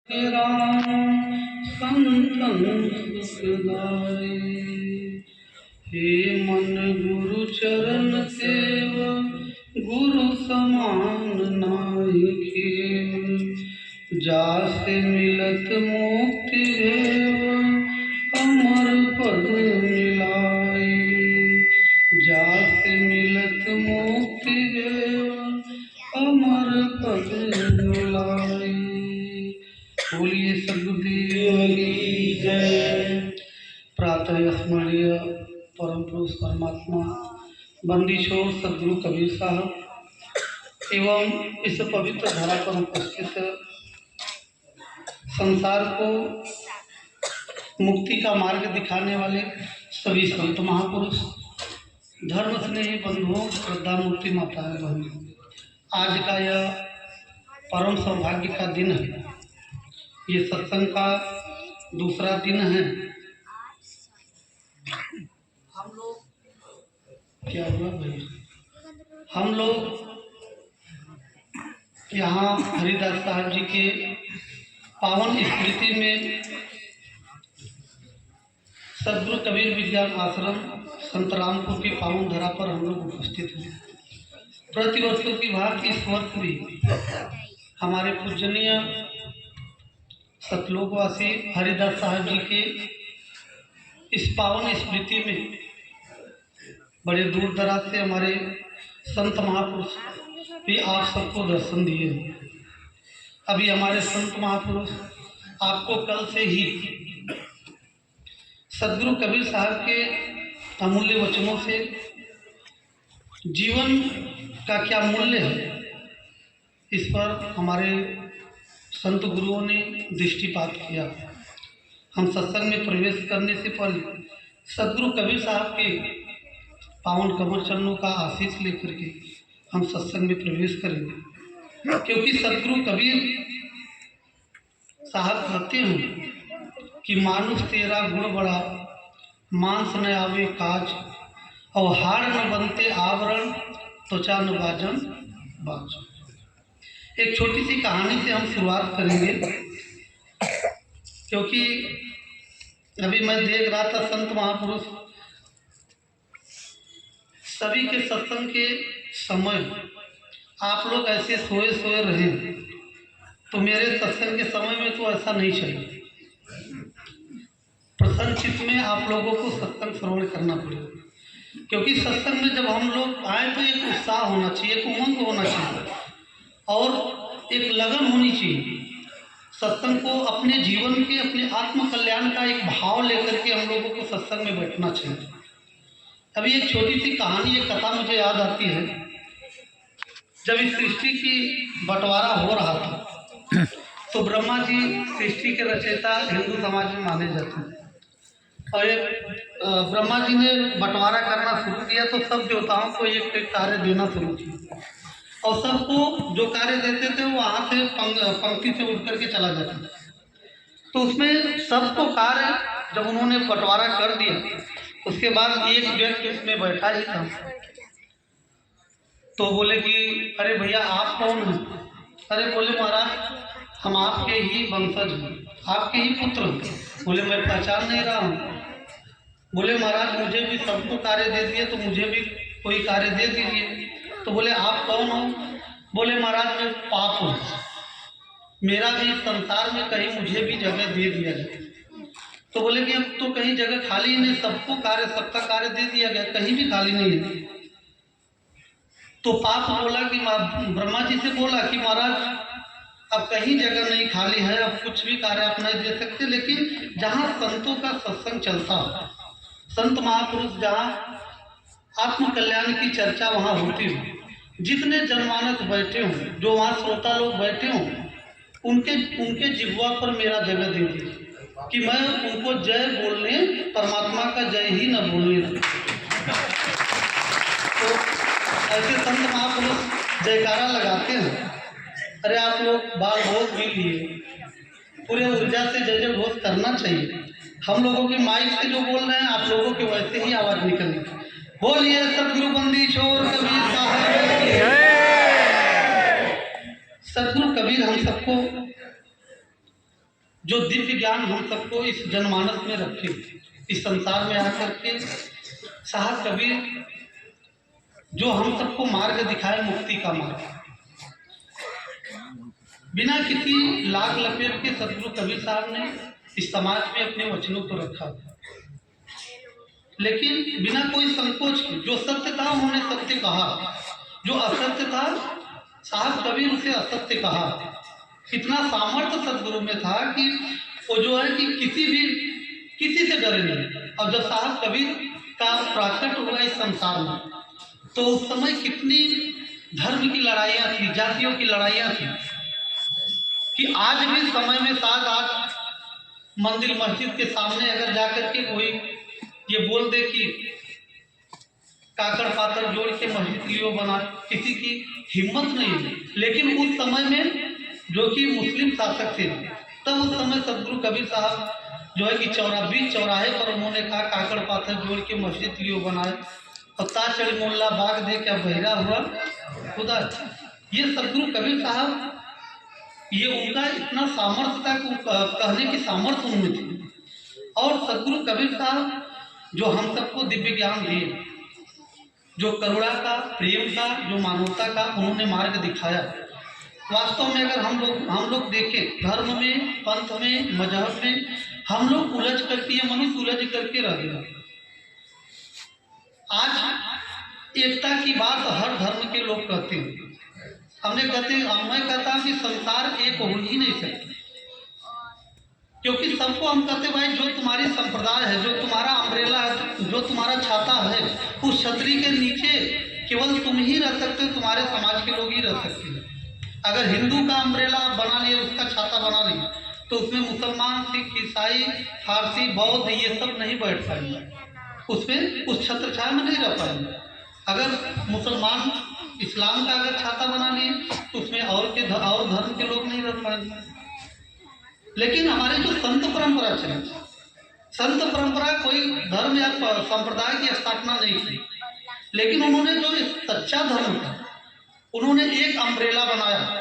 राम संतन सुखदाई। हे मन गुरु चरण सेव, गुरु समान नाहिके। जासे मिलत मुक्ति देव, अमर पद मिलाई। जासे मिलत मुक्ति देव, अमर पद मिलाई। बोलिए सद्गुरुदेव की जय। प्रातः स्मरणीय परम पुरुष परमात्मा बंदी छोड़ सद्गुरु कबीर साहब एवं इस पवित्र धरा पर उपस्थित संसार को मुक्ति का मार्ग दिखाने वाले सभी संत महापुरुष, धर्म स्नेही बंधुओं, श्रद्धा मूर्ति माताएं बहनों, आज का यह परम सौभाग्य का दिन है। ये सत्संग का दूसरा दिन है। हम लोग क्या हुआ भाई, हम लोग यहाँ हरिदास साहब जी के पावन स्मृति में सद्गुरु कबीर विज्ञान आश्रम संत रामपुर की पावन धरा पर हम लोग उपस्थित हैं। प्रतिवर्षों की भांति इस वर्ष भी हमारे पूजनीय सतलोकवासी हरिदास साहब जी के इस पावन स्मृति में बड़े दूर दराज से हमारे संत महापुरुष भी आप सबको दर्शन दिए। अभी हमारे संत महापुरुष आपको कल से ही सद्गुरु कबीर साहब के अमूल्य वचनों से जीवन का क्या मूल्य है, इस पर हमारे संत गुरुओं ने दृष्टिपात किया। हम सत्संग में प्रवेश करने से पहले सद्गुरु कबीर साहब के पावन कमर चरणों का आशीष लेकर के हम सत्संग में प्रवेश करेंगे, क्योंकि सद्गुरु कबीर साहब कहते हैं कि मानुष तेरा गुण बड़ा, मांस न आवे काज, और हाड़ न बनते आवरण, त्वचा न बाजन बाज। एक छोटी सी कहानी से हम शुरुआत करेंगे, क्योंकि अभी मैं देख रहा था संत महापुरुष सभी के सत्संग के समय आप लोग ऐसे सोए सोए रहे, तो मेरे सत्संग के समय में तो ऐसा नहीं चाहिए। प्रसन्न चित्त में आप लोगों को सत्संग श्रवण करना पड़ेगा, क्योंकि सत्संग में जब हम लोग आए तो एक उत्साह होना चाहिए, एक उमंग होना चाहिए और एक लगन होनी चाहिए। सत्संग को अपने जीवन के, अपने आत्म कल्याण का एक भाव लेकर के हम लोगों को सत्संग में बैठना चाहिए। अभी एक छोटी सी कहानी, एक कथा मुझे याद आती है। जब इस सृष्टि की बंटवारा हो रहा था तो ब्रह्मा जी सृष्टि के रचयिता हिंदू समाज में माने जाते हैं, और ब्रह्मा जी ने बंटवारा करना शुरू किया तो सब देवताओं को एक एक कार्य देना शुरू किया, और सबको जो कार्य देते थे वो वहाँ से पंक्ति से उठ करके चला जाता था। तो उसमें सबको कार्य जब उन्होंने बंटवारा कर दिया, उसके बाद एक व्यक्ति उसमें बैठा ही था। तो बोले कि अरे भैया आप कौन हैं? अरे बोले महाराज हम आपके ही वंशज हैं, आपके ही पुत्र हैं। बोले मैं पहचान नहीं रहा हूँ। बोले महाराज मुझे भी सबको कार्य दे दिए, तो मुझे भी कोई कार्य दे दीजिए। तो बोले आप कौन हो? बोले महाराज मैं पाप हूँ, मेरा भी संसार में कहीं मुझे भी जगह दे दिया जाए। तो बोले कि अब तो कहीं जगह खाली नहीं, सबको कार्य, सबका कार्य दे दिया गया, कहीं भी खाली नहीं है। तो पाप बोला कि ब्रह्मा जी से बोला कि महाराज अब कहीं जगह नहीं खाली है, अब कुछ भी कार्य आप नहीं दे सकते, लेकिन जहाँ संतों का सत्संग चलता हो, संत महापुरुष जहाँ आत्म कल्याण की चर्चा वहाँ होती हो, जितने जनमानस बैठे हों, जो वहाँ श्रोता लोग बैठे हों, उनके जिह्वा पर मेरा जगह दे दीजिए कि मैं उनको जय बोलने, परमात्मा का जय ही न बोलने दूँ। तो ऐसे संत महापुरुष जयकारा लगाते हैं। अरे आप लोग बाल भोग भी लिए, पूरे ऊर्जा से जय जय घोष करना चाहिए। हम लोगों के माइक से जो बोल रहे हैं आप लोगों के वैसे ही आवाज निकलनी। बोलिए सद्गुरु बंदी छोड़ कबीर साहब। सद्गुरु कबीर हम सबको जो दिव्य ज्ञान हम सबको इस जनमानस में रखे, इस संसार में आकर के साहब कबीर जो हम सबको मार्ग दिखाए, मुक्ति का मार्ग, बिना किसी लाग लपेट के सतगुरु कबीर साहब ने इस समाज में अपने वचनों को रखा, लेकिन बिना कोई संकोच के। जो सत्य था उन्होंने सत्य कहा, जो असत्य था साहब कबीर उसे असत्य कहा। इतना सामर्थ्य सतगुरु में था कि वो जो है कि किसी से डरे नहीं। और जब साहब कबीर का प्राकट हुआ इस संसार में, तो उस समय कितनी धर्म की लड़ाइयाँ थी, जातियों की लड़ाइयाँ थी, कि आज भी समय में साथ आज मंदिर मस्जिद के सामने अगर जाकर के कोई ये बोल दे कि काकड़ पातर जोड़ के मस्जिद लियो बना, किसी की हिम्मत नहीं है। लेकिन उस समय में जो कि मुस्लिम शासक थे, तब उस समय सतगुरु कबीर साहब जो है कि 24 चौराहे पर उन्होंने कहा काकड़ पाथर जोड़ के मस्जिद लियो बनाए, और ताचड़ी मोल्ला बाग दे क्या बहिरा हुआ खुदा। ये सतगुरु कबीर साहब, ये उनका इतना सामर्थ्य था, कहने की सामर्थ्य उनमें थी। और सतगुरु कबीर साहब जो हम सबको दिव्य ज्ञान दिए, जो करुणा का, प्रेम का, जो मानवता का उन्होंने मार्ग दिखाया। वास्तव में अगर हम लोग देखें, धर्म में, पंथ में, मजहब में हम लोग उलझ करके, ये मनुष्य उलझ करके रह गया। आज एकता की बात हर धर्म के लोग कहते हैं, मैं कहता हूँ कि संसार एक हो ही नहीं सकता, क्योंकि सबको हम कहते भाई जो तुम्हारी संप्रदाय है, जो तुम्हारा अम्ब्रेला है, जो तुम्हारा छाता है, उस छतरी के नीचे केवल तुम ही रह सकते हो, तुम्हारे समाज के लोग ही रह सकते हैं। अगर हिंदू का अम्ब्रेला बना लिया, उसका छाता बना लिया, तो उसमें मुसलमान, सिख, ईसाई, फारसी, बौद्ध ये सब नहीं बैठ पाएंगे, उसमें उस छत्र छाया में नहीं रह पाएंगे। अगर मुसलमान इस्लाम का अगर छाता बना लिए, तो उसमें और धर्म के लोग नहीं रह पाएंगे। लेकिन हमारे जो संत परंपरा चले, संत परंपरा कोई धर्म या संप्रदाय की स्थापना नहीं की, लेकिन उन्होंने जो सच्चा धर्म था, उन्होंने एक अम्ब्रेला बनाया,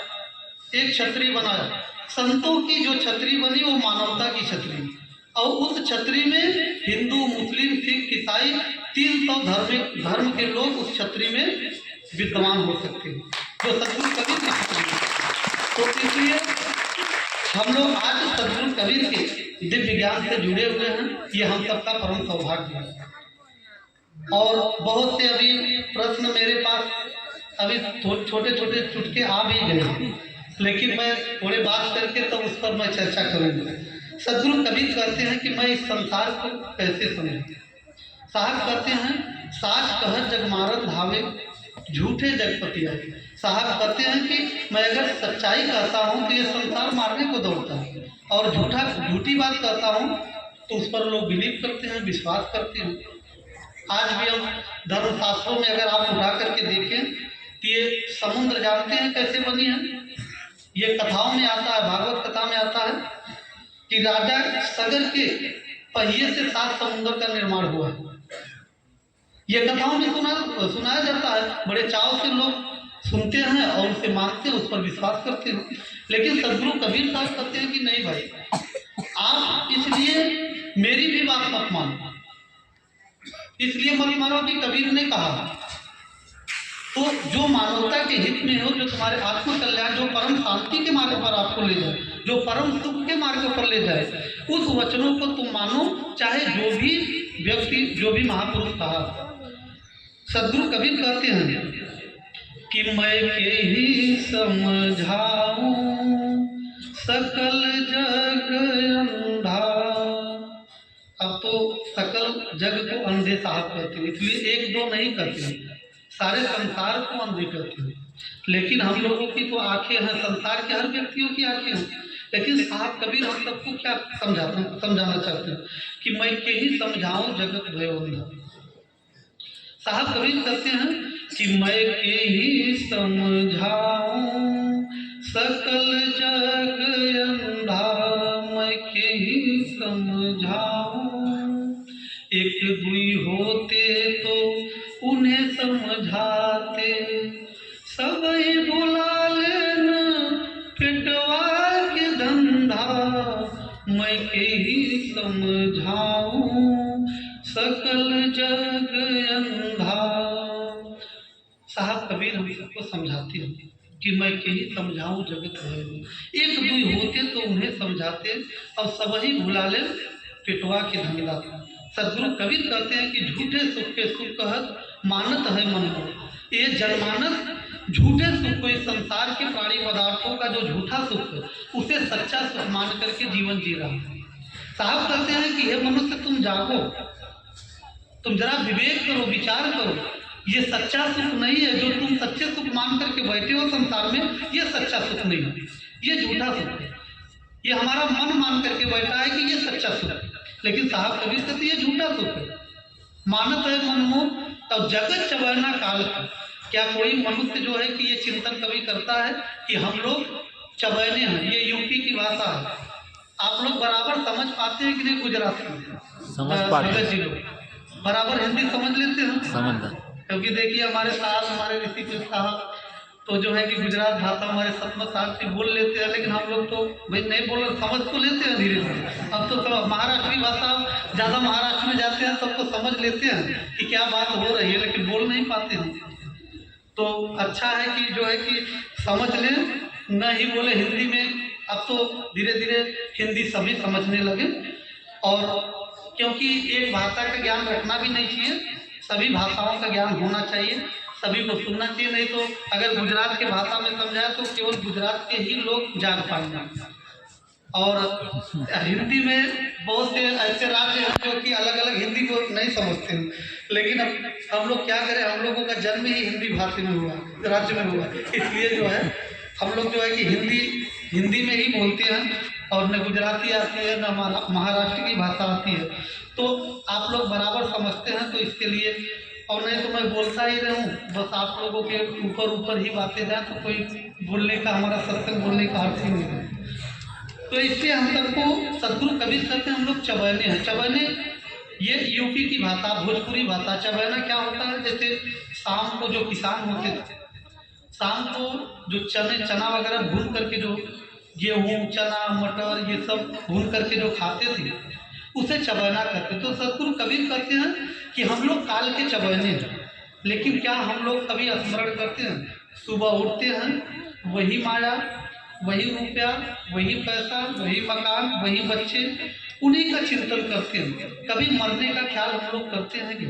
एक छतरी बनाया। संतों की जो छतरी बनी वो मानवता की छतरी, और उस छतरी में हिंदू, मुस्लिम, सिख, ईसाई 300 धर्म के लोग उस छतरी में विद्वान हो सकते हैं, जो सतगुरु कबीर की छतरी है। तो इसलिए हम लोग आज सतगुरु कबीर के दिव्य ज्ञान से जुड़े हुए हैं, ये हम सबका परम सौभाग्य है। और बहुत से अभी प्रश्न मेरे पास अभी छोटे छोटे चुटके आ भी गए, लेकिन मैं थोड़े बात करके तब उस पर मैं चर्चा करूँगा। सतगुरु कबीर कहते हैं कि मैं इस संसार को कैसे समझूं। साहब कहते हैं साच कहर जगमारन धावे झूठे जगपति आए। साहब कहते हैं कि मैं अगर सच्चाई कहता हूँ तो ये संसार मारने को दौड़ता है, और झूठी बात कहता हूँ तो उस पर लोग बिलीव करते हैं, विश्वास करते हैं। आज भी हम धर्मशास्त्रों में अगर आप उठा करके देखें कि ये समुद्र जानते हैं कैसे बनी है, ये कथाओं में आता है, भागवत कथा में आता है कि राजा सगर के पहिए से 7 समुद्र का निर्माण हुआ है। ये कथाओं में सुनाया जाता है, बड़े चाव से लोग सुनते हैं और उसे मानते हैं, उस पर विश्वास करते हैं। लेकिन सतगुरु कबीर साहब कहते हैं कि नहीं भाई, आप इसलिए मेरी भी बात मत मानो, इसलिए मत मानो कि कबीर ने कहा। तो जो मानवता के हित में हो, जो तुम्हारे आत्म कल्याण, जो परम शांति के मार्ग पर आपको ले जाए, जो परम सुख के मार्ग पर ले जाए, उस वचनों को तुम मानो, चाहे जो भी व्यक्ति, जो भी महापुरुष कहा। सतगुरु कबीर कहते हैं कि मैं के ही समझाऊं सकल जग अंधा। अब तो सकल जग को अंधे साहब कहते हैं, इसलिए 1-2 नहीं कहते हैं, सारे संसार को अंधे कहते हैं। लेकिन हम लोगों की तो आंखें हैं, संसार के हर व्यक्तियों की आंखें हैं। लेकिन साहब कबीर हम सबको क्या समझाना चाहते हैं कि मैं के ही समझाऊं जगत भयो अंधा। साहब कबीर कहते हैं कि मैं के ही समझाऊं सकल जग अंधा, मैं के ही समझाऊं। एक दुई होते तो उन्हें समझाते, सबई बुला लेना पिटवा के धंधा, मैं के ही समझाऊं सकल जग अंधा। साहब कबीर हम सबको समझाते हैं कि मैं के ही समझाऊं जगत है, एक दुई होते तो उन्हें समझाते और सब ही भुला ले पिटवा के धंधा। सदगुरु कबीर कहते हैं कि झूठे सुख के सुख कहत मानत है मन को। ये जनमानस झूठे सुख को, इस संसार के प्राणी पदार्थों का जो झूठा सुख है उसे सच्चा सुख मान करके जीवन जी रहा है। साहब कहते हैं कि हे मनुष्य तुम जागो, तुम जरा विवेक करो, विचार करो, ये सच्चा सुख नहीं है जो तुम सच्चे सुख मान करके बैठे हो संसार में, ये सच्चा सुख नहीं है, ये झूठा सुख है। ये हमारा मन मान करके बैठा है कि ये सच्चा सुख है, लेकिन साहब कबीर कहते ये झूठा सुख है। मानत है मन मोह तब जगत चबरना काल का। क्या कोई मनुष्य जो है कि ये चिंतन कभी करता है कि हम लोग चबैने हैं? ये यूपी की भाषा है, आप लोग बराबर समझ पाते हैं कि नहीं? गुजराती समझ पाते जी लोग बराबर हिंदी समझ लेते हैं, समझ। क्योंकि देखिए हमारे साहब, हमारे ऋषिकेश साहब तो जो है कि गुजरात भाषा हमारे सतमत साहब से बोल लेते हैं, लेकिन हम लोग तो भाई नहीं बोल, समझ तो लेते हैं धीरे धीरे। अब तो सब महाराष्ट्री भाषा, ज़्यादा महाराष्ट्र में जाते हैं सबको समझ लेते हैं कि क्या बात हो रही है, लेकिन बोल नहीं पाते हैं। तो अच्छा है कि जो है कि समझ लें, न ही बोले हिंदी में। अब तो धीरे धीरे हिंदी सभी समझने लगे, और क्योंकि एक भाषा का ज्ञान रखना भी नहीं चाहिए, सभी भाषाओं का ज्ञान होना चाहिए, सभी को सुनना चाहिए। नहीं तो अगर गुजरात के भाषा में समझाए तो केवल गुजरात के ही लोग जान पाएंगे। और हिंदी में बहुत से ऐसे राज्य हैं जो कि अलग अलग हिंदी को नहीं समझते हैं, लेकिन अब हम लोग क्या करें, हम लोगों का जन्म ही हिंदी भाषा में हुआ, राज्य में हुआ, इसलिए जो है हम लोग जो है कि हिंदी में ही बोलते हैं, और न गुजराती आती है न महाराष्ट्र की भाषा आती है। तो आप लोग बराबर समझते हैं, तो इसके लिए, और नहीं तो मैं बोलता ही रहूं, बस आप लोगों के ऊपर ही बातें जाए, तो कोई बोलने का, हमारा सत्संग बोलने का अर्थ ही नहीं है। तो इसलिए हम सबको सदगुरु कबीर कहते हैं हम लोग चबैने हैं। चबैने ये यूपी की भाषा, भोजपुरी भाषा। चबैना क्या होता है, जैसे शाम को जो किसान होते थे, शाम को जो चना वगैरह भून करके, जो गेहूँ चना मटर ये सब भून करके जो खाते थे, उसे चबैना कहते। तो सदगुरु कबीर कहते हैं कि हम लोग काल के चबैने हैं, लेकिन क्या हम लोग कभी स्मरण करते हैं? सुबह उठते हैं, वही माया, वही रुपया, वही पैसा, वही मकान, वही बच्चे, उन्हीं का चिंतन करते हैं। कभी मरने का ख्याल हम लोग करते हैं कि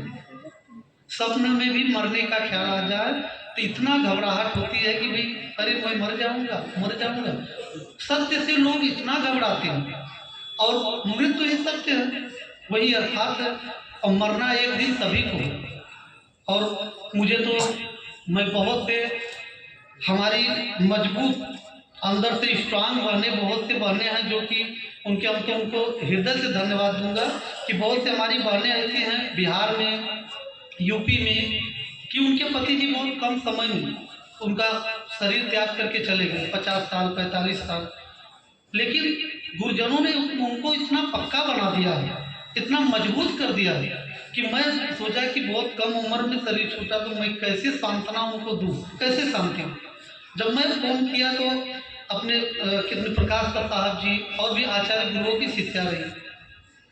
सपने में भी मरने का ख्याल आ जाए तो इतना घबराहट होती है कि भाई अरे मैं मर जाऊंगा। सत्य से लोग इतना घबराते हैं, और मृत्यु ही सत्य है, वही अर्थात है, और मरना एक दिन सभी को है। और मुझे तो, मैं बहुत से हमारी मजबूत अंदर से स्ट्रांग बहने, बहुत से बहने हैं जो कि उनके, हम तो उनको हृदय से धन्यवाद दूंगा कि बहुत से हमारी बहनें ऐसी हैं बिहार में, यूपी में, कि उनके पति जी बहुत कम समय में उनका शरीर त्याग करके चले गए, 50 साल 45 साल, लेकिन गुरुजनों ने उनको इतना पक्का बना दिया है, इतना मजबूत कर दिया है कि मैं सोचा कि बहुत कम उम्र में शरीर छूटा तो मैं कैसे सांत्वना उनको दूँ, कैसे शांति। जब मैं फोन किया तो अपने कितने प्रकाश का साहब जी और भी आचार्य गुरुओं की शिष्या रही,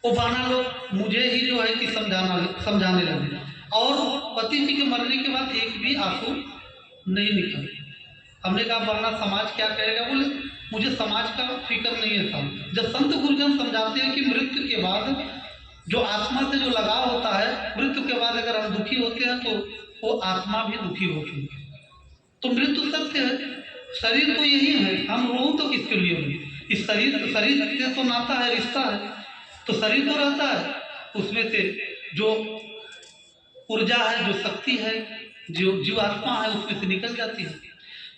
वो बहाना लोग मुझे ही जो है कि समझाने लगे, और पति जी के मरने के बाद एक भी आंसू नहीं निकले। हमने कहा वरना समाज क्या कहेगा? बोले मुझे समाज का फिक्र नहीं है साहब। जब संत गुरुजन समझाते हैं कि मृत्यु के बाद जो आत्मा से जो लगाव होता है, मृत्यु के बाद अगर हम दुखी होते हैं तो वो आत्मा भी दुखी होती है। तो मृत्यु सत्य है, शरीर तो यही है, हम रो तो किसके लिए हुए? इस शरीर से तो नाता है, रिश्ता है, तो शरीर तो रहता है, उसमें से जो ऊर्जा है, जो शक्ति है, जो जीवात्मा है, उसमें से निकल जाती है।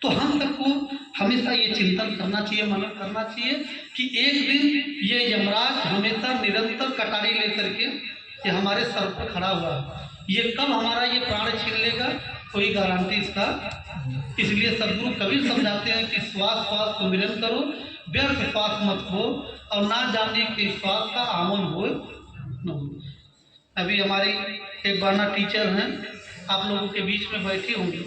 तो हम सबको हमेशा ये चिंतन करना चाहिए, मनन करना चाहिए कि एक दिन ये यमराज हमेशा निरंतर कटारी लेकर के ये हमारे सर पर खड़ा हुआ है। ये कब हमारा ये प्राण छीन लेगा, कोई गारंटी इसका। इसलिए सदगुरु कबीर समझाते हैं कि श्वास श्वास को मिलन करो, व्यर्थ श्वास मत हो, और ना जाने के श्वास का आमन हो न हो। अभी हमारी एक बहना टीचर हैं, आप लोगों के बीच में बैठी होंगी,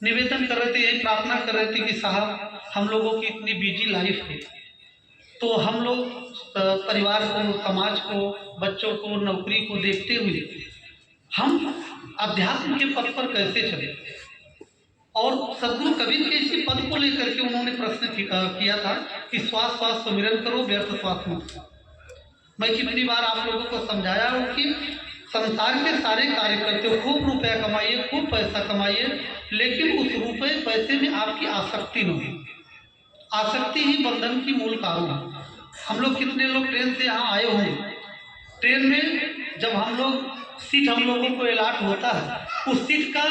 निवेदन कर रहे थे, यही प्रार्थना कर रहे थे कि साहब हम लोगों की इतनी बिजी लाइफ है, तो हम लोग परिवार को, समाज को, बच्चों को, नौकरी को देखते हुए हम अध्यात्म के पद पर कैसे चले। और सदगुरु कबीर के इसी पद को लेकर के उन्होंने प्रश्न किया था कि श्वास श्वास सुमिरन करो, व्यर्थ श्वास मत। मैं कितनी बार आप लोगों को समझाया हूँ कि संसार के सारे कार्य करते हो, खूब रुपया कमाइए, खूब पैसा कमाइए, लेकिन उस रुपये पैसे में आपकी आसक्ति न हो। आसक्ति ही बंधन की मूल कारण है। हम लोग कितने लोग ट्रेन से यहाँ आए होंगे, ट्रेन में जब हम लोग सीट हम लोगों को अलॉट होता है, उस सीट का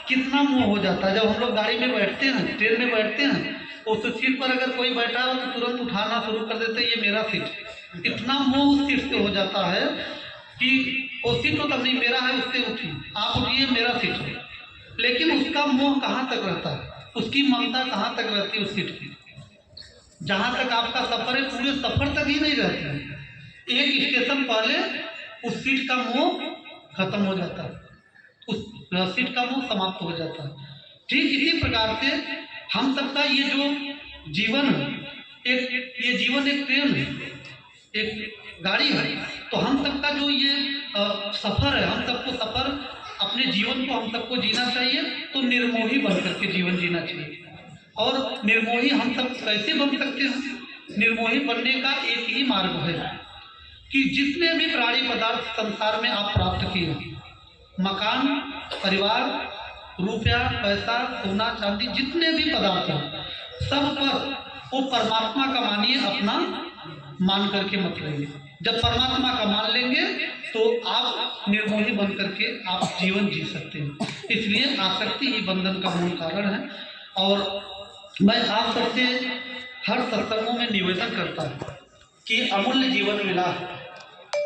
कितना मोह हो जाता है। जब हम लोग गाड़ी में बैठते हैं, ट्रेन में बैठते हैं, उस सीट पर अगर कोई बैठा हो तो तुरंत उठाना शुरू कर देते हैं, ये मेरा सीट। इतना मोह उस सीट से हो जाता है कि वो सीट तो तब नहीं मेरा है, उससे उठी, आप उठिए, मेरा सीट है। लेकिन उसका मोह कहाँ तक रहता है, उसकी ममता कहाँ तक रहती है उस सीट की। जहाँ तक आपका सफ़र है, पूरे सफ़र तक ही नहीं रहती है। एक स्टेशन पहले उस सीट का मोह खत्म हो जाता है, उस सीट का मोह समाप्त हो जाता है। ठीक इसी प्रकार से हम सबका ये जो जीवन है, ये जीवन एक ट्रेन है, एक गाड़ी है। तो हम सबका जो ये सफ़र है, हम सबको सफ़र, अपने जीवन को हम सबको जीना चाहिए। तो निर्मोही बन करके जीवन जीना चाहिए। और निर्मोही हम सब कैसे बन सकते हैं? निर्मोही बनने का एक ही मार्ग है कि जितने भी प्राणी पदार्थ संसार में आप प्राप्त किए, मकान, परिवार, रुपया, पैसा, सोना, चांदी, जितने भी पदार्थ हैं, सब पर वो परमात्मा का मानिए, अपना मान करके मत लेंगे। जब परमात्मा का मान लेंगे तो आप निर्मोही बन करके आप जीवन जी सकते हैं। इसलिए आसक्ति ही बंधन का मूल कारण है। और मैं आप सबसे हर सत्संगों में निवेदन करता हूँ कि अमूल्य जीवन मिला है,